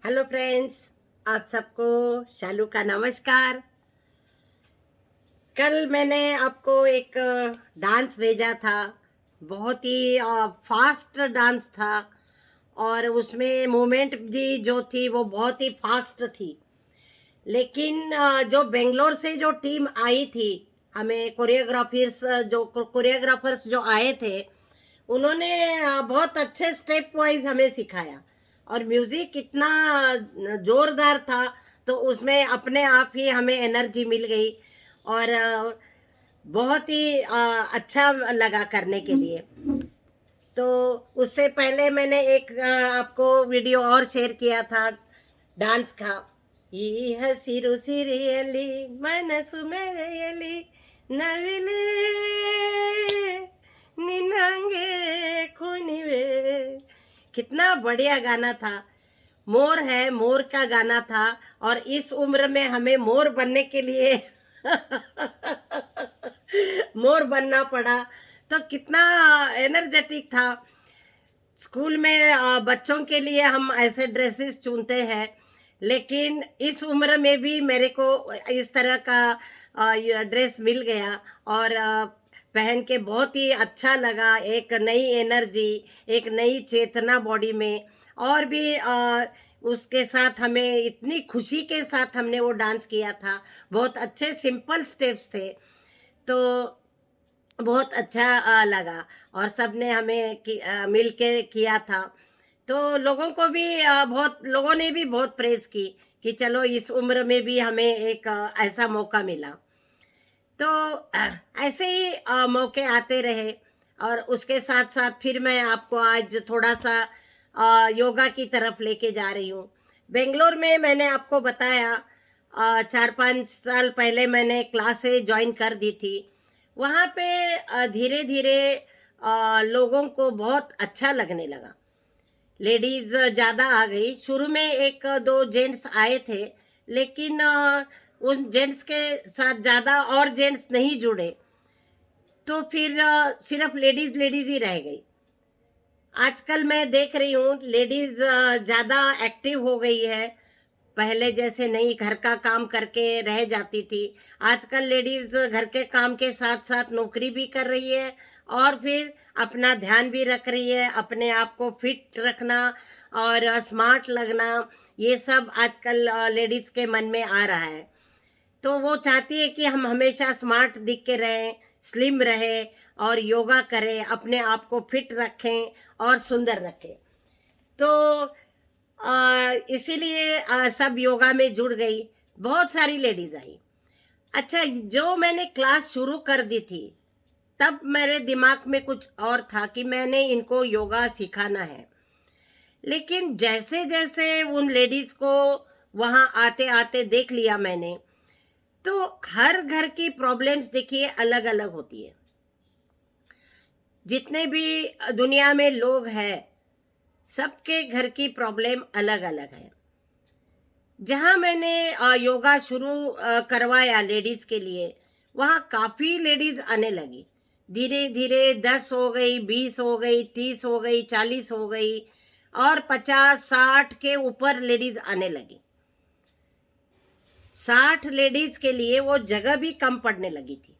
Hello friends, आप सबको शालू का नमस्कार। कल मैंने आपको एक डांस भेजा था। बहुत ही फास्ट डांस था और उसमें मूवमेंट भी जो थी वो बहुत ही फास्ट थी। लेकिन जो बेंगलोर से जो टीम आई थी, हमें कोरियोग्राफर्स जो आए थे, उन्होंने बहुत अच्छे स्टेप वाइज हमें सिखाया और म्यूजिक इतना जोरदार था। तो उसमें अपने आप ही हमें एनर्जी मिल गई और बहुत ही अच्छा लगा करने के लिए। तो उससे पहले मैंने एक आपको वीडियो और शेयर किया था डांस का। ಈ ಹಸಿರು ಸಿರಿಯಲಿ ಮನಸ್ಸು ಮೆರೆಯಲಿ ನವಿಲೇ ನಿನ್ನಂಗೆ ಕುಣಿವೆ। कितना बढ़िया गाना था। मोर है, मोर का गाना था और इस उम्र में हमें मोर बनने के लिए मोर बनना पड़ा। तो कितना एनर्जेटिक था। स्कूल में बच्चों के लिए हम ऐसे ड्रेसेस चुनते हैं, लेकिन इस उम्र में भी मेरे को इस तरह का ये ड्रेस मिल गया और पहन के बहुत ही अच्छा लगा। एक नई एनर्जी, एक नई चेतना बॉडी में। और भी उसके साथ हमें इतनी खुशी के साथ हमने वो डांस किया था। बहुत अच्छे सिंपल स्टेप्स थे। तो बहुत अच्छा लगा और सबने हमें मिल के किया था। तो लोगों को भी बहुत लोगों ने भी बहुत प्रेज़ की कि चलो इस उम्र में भी हमें एक ऐसा मौका मिला। तो ऐसे ही मौके आते रहे और उसके साथ-साथ फिर मैं आपको आज थोड़ा-सा योगा की तरफ लेके जा रही हूँ। बेंगलोर में मैंने आपको बताया 4-5 साल पहले मैंने क्लासें जॉइन कर दी थी। वहाँ पे धीरे-धीरे लोगों को बहुत अच्छा लगने लगा। लेडीज़ ज़्यादा आ गई। शुरू में 1-2 जेंट्स आए थे, लेकिन उन जेंट्स के साथ ज़्यादा और जेंट्स नहीं जुड़े, तो फिर सिर्फ़ लेडीज़ लेडीज़ ही रह गई। आजकल मैं देख रही हूँ लेडीज़ ज़्यादा एक्टिव हो गई है। पहले जैसे नहीं घर का काम करके रह जाती थी। आजकल लेडीज़ घर के काम के साथ-साथ नौकरी भी कर रही है और फिर अपना ध्यान भी रख रही है, अपने आप को फिट रखना और स्मार्ट लगना, ये सब आजकल लेडीज़ के मन में आ रहा है। तो वो चाहती है कि हम हमेशा स्मार्ट दिख के रहें, स्लिम रहें और योगा करें, अपने आप को फिट रखें और सुंदर रखें। तो इसीलिए सब योगा में जुड़ गई। बहुत सारी लेडीज़ आई। अच्छा, जो मैंने क्लास शुरू कर दी थी, तब मेरे दिमाग में कुछ और था कि मैंने इनको योगा सिखाना है। लेकिन जैसे-जैसे उन लेडीज़ को वहाँ आते-आते देख लिया मैंने, तो हर घर की प्रॉब्लम्स देखिए अलग-अलग होती है। जितने भी दुनिया में लोग हैं, सबके घर की प्रॉब्लम अलग-अलग है। जहाँ मैंने योगा शुरू करवाया लेडीज़ के लिए, वहाँ काफ़ी लेडीज़ आने लगी। धीरे-धीरे 10 हो गई, 20 हो गई, 30 हो गई, 40 हो गई और 50-60 के ऊपर लेडीज़ आने लगी। 60 लेडीज़ के लिए वो जगह भी कम पड़ने लगी थी।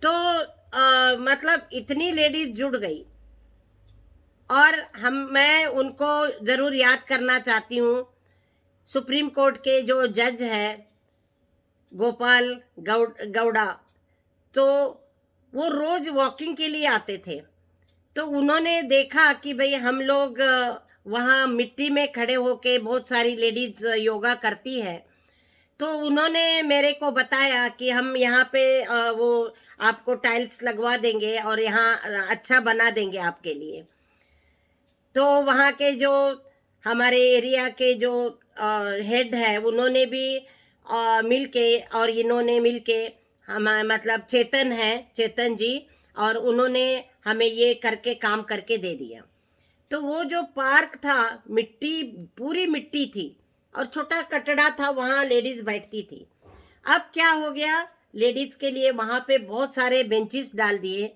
तो मतलब इतनी लेडीज़ जुड़ गई और मैं उनको ज़रूर याद करना चाहती हूँ। सुप्रीम कोर्ट के जो जज हैं गोपाल गौड़ा, तो वो रोज़ वॉकिंग के लिए आते थे। तो उन्होंने देखा कि भई हम लोग वहाँ मिट्टी में खड़े होके बहुत सारी लेडीज़ योगा करती है। तो उन्होंने मेरे को बताया कि हम यहाँ पे वो आपको टाइल्स लगवा देंगे और यहाँ अच्छा बना देंगे आपके लिए। तो वहाँ के जो हमारे एरिया के जो हेड है, उन्होंने भी मिल के और इन्होंने मिल के हम मतलब चेतन है, चेतन जी, और उन्होंने हमें ये करके काम करके दे दिया। तो वो जो पार्क था, मिट्टी पूरी मिट्टी थी और छोटा कटड़ा था, वहाँ लेडीज़ बैठती थी। अब क्या हो गया, लेडीज़ के लिए वहाँ पे बहुत सारे बेंचेस डाल दिए।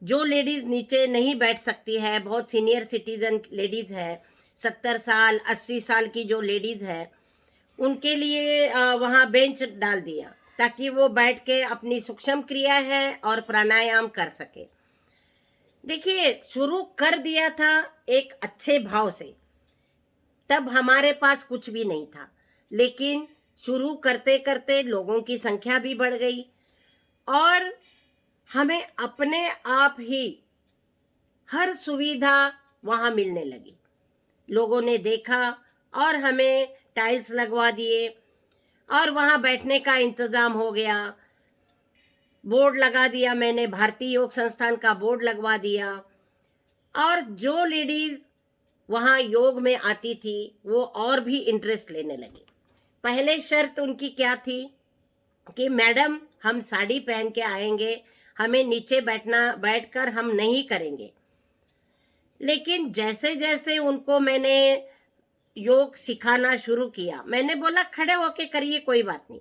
जो लेडीज़ नीचे नहीं बैठ सकती है, बहुत सीनियर सिटीज़न लेडीज़ है, 70 साल 80 साल की जो लेडीज़ है उनके लिए वहाँ बेंच डाल दिया ताकि वो बैठ के अपनी सूक्ष्म क्रिया है और प्राणायाम कर सके। देखिए, शुरू कर दिया था एक अच्छे भाव से, तब हमारे पास कुछ भी नहीं था, लेकिन शुरू करते करते लोगों की संख्या भी बढ़ गई और हमें अपने आप ही हर सुविधा वहाँ मिलने लगी। लोगों ने देखा और हमें टाइल्स लगवा दिए और वहाँ बैठने का इंतज़ाम हो गया। बोर्ड लगा दिया मैंने, भारतीय योग संस्थान का बोर्ड लगवा दिया और जो लेडीज़ वहाँ योग में आती थी वो और भी इंटरेस्ट लेने लगी। पहले शर्त उनकी क्या थी कि मैडम हम साड़ी पहन के आएंगे, हमें नीचे बैठकर हम नहीं करेंगे। लेकिन जैसे जैसे उनको मैंने योग सिखाना शुरू किया, मैंने बोला खड़े होके करिए, कोई बात नहीं।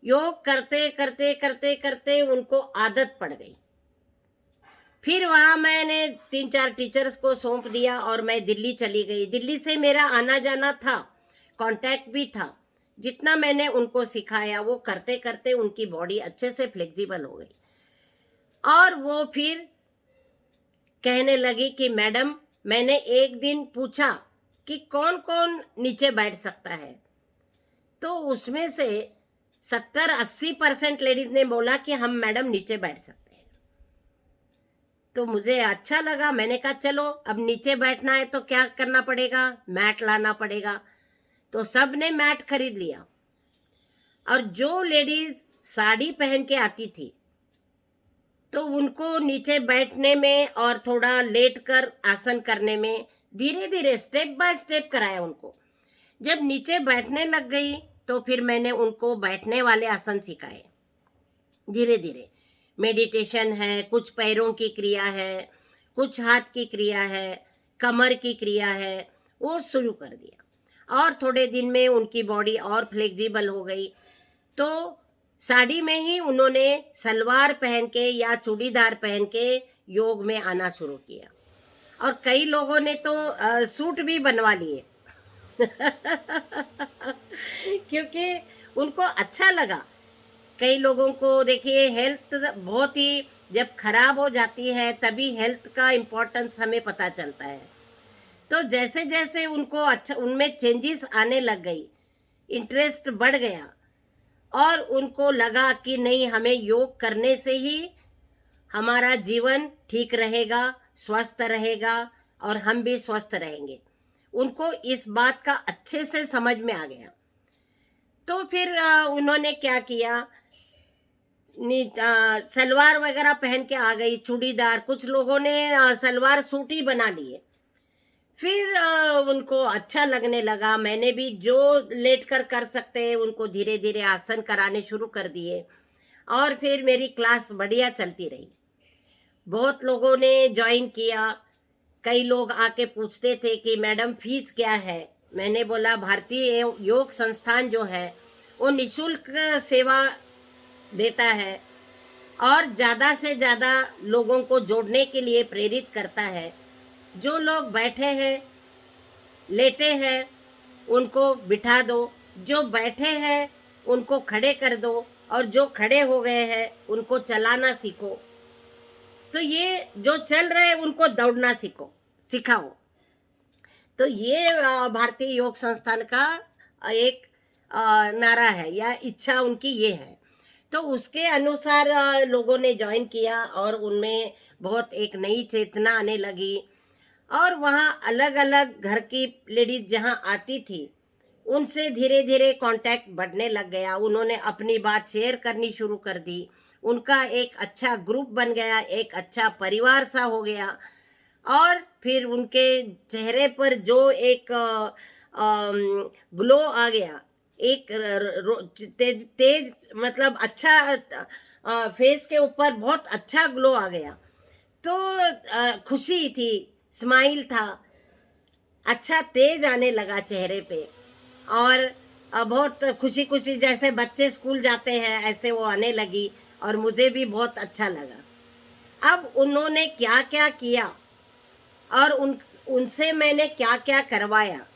योग करते करते करते करते उनको आदत पड़ गई। फिर वहाँ मैंने 3-4 टीचर्स को सौंप दिया और मैं दिल्ली चली गई। दिल्ली से मेरा आना जाना था, कांटेक्ट भी था। जितना मैंने उनको सिखाया वो करते करते उनकी बॉडी अच्छे से फ्लेक्सिबल हो गई और वो फिर कहने लगी कि मैडम, मैंने एक दिन पूछा कि कौन कौन नीचे बैठ सकता है, तो उसमें से 70-80% लेडीज ने बोला कि हम मैडम नीचे बैठ सकते हैं। तो मुझे अच्छा लगा, मैंने कहा चलो अब नीचे बैठना है तो क्या करना पड़ेगा, मैट लाना पड़ेगा। तो सब ने मैट खरीद लिया और जो लेडीज साड़ी पहन के आती थी तो उनको नीचे बैठने में और थोड़ा लेट कर आसन करने में धीरे धीरे स्टेप बाय स्टेप कराया उनको। जब नीचे बैठने लग गई तो फिर मैंने उनको बैठने वाले आसन सिखाए धीरे धीरे। मेडिटेशन है, कुछ पैरों की क्रिया है, कुछ हाथ की क्रिया है, कमर की क्रिया है, वो शुरू कर दिया और थोड़े दिन में उनकी बॉडी और फ्लेक्सिबल हो गई। तो साड़ी में ही उन्होंने सलवार पहन के या चूड़ीदार पहन के योग में आना शुरू किया और कई लोगों ने तो सूट भी बनवा लिए क्योंकि उनको अच्छा लगा। कई लोगों को देखिए हेल्थ बहुत ही जब खराब हो जाती है तभी हेल्थ का इम्पोर्टेंस हमें पता चलता है। तो जैसे जैसे उनको अच्छा उनमें चेंजेस आने लग गई, इंटरेस्ट बढ़ गया और उनको लगा कि नहीं, हमें योग करने से ही हमारा जीवन ठीक रहेगा, स्वस्थ रहेगा और हम भी स्वस्थ रहेंगे। उनको इस बात का अच्छे से समझ में आ गया। तो फिर उन्होंने क्या किया, सलवार वगैरह पहन के आ गई, चूड़ीदार, कुछ लोगों ने सलवार सूट ही बना लिए। फिर उनको अच्छा लगने लगा। मैंने भी जो लेट कर सकते हैं उनको धीरे धीरे आसन कराने शुरू कर दिए और फिर मेरी क्लास बढ़िया चलती रही। बहुत लोगों ने ज्वाइन किया। कई लोग आके पूछते थे कि मैडम फीस क्या है। मैंने बोला भारतीय योग संस्थान जो है वो निःशुल्क सेवा देता है और ज़्यादा से ज़्यादा लोगों को जोड़ने के लिए प्रेरित करता है। जो लोग बैठे हैं, लेटे हैं, उनको बिठा दो, जो बैठे हैं उनको खड़े कर दो और जो खड़े हो गए हैं उनको चलाना सीखो। तो ये जो चल रहे हैं उनको दौड़ना सिखाओ। तो ये भारतीय योग संस्थान का एक नारा है या इच्छा उनकी ये है। तो उसके अनुसार लोगों ने ज्वाइन किया और उनमें बहुत एक नई चेतना आने लगी और वहाँ अलग अलग घर की लेडीज जहाँ आती थी उनसे धीरे धीरे कांटेक्ट बढ़ने लग गया। उन्होंने अपनी बात शेयर करनी शुरू कर दी। उनका एक अच्छा ग्रुप बन गया, एक अच्छा परिवार सा हो गया और फिर उनके चेहरे पर जो एक ग्लो आ गया, एक तेज तेज मतलब अच्छा फेस के ऊपर बहुत अच्छा ग्लो आ गया। तो खुशी थी, स्माइल था, अच्छा तेज आने लगा चेहरे पे और बहुत खुशी खुशी जैसे बच्चे स्कूल जाते हैं ऐसे वो आने लगी और मुझे भी बहुत अच्छा लगा। अब उन्होंने क्या क्या किया और उनसे मैंने क्या क्या करवाया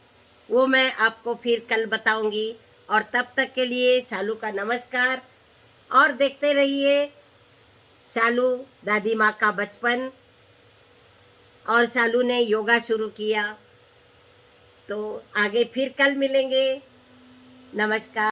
वो मैं आपको फिर कल बताऊंगी। और तब तक के लिए शालू का नमस्कार। और देखते रहिए शालू दादी माँ का बचपन। और शालू ने योगा शुरू किया। तो आगे फिर कल मिलेंगे। नमस्कार।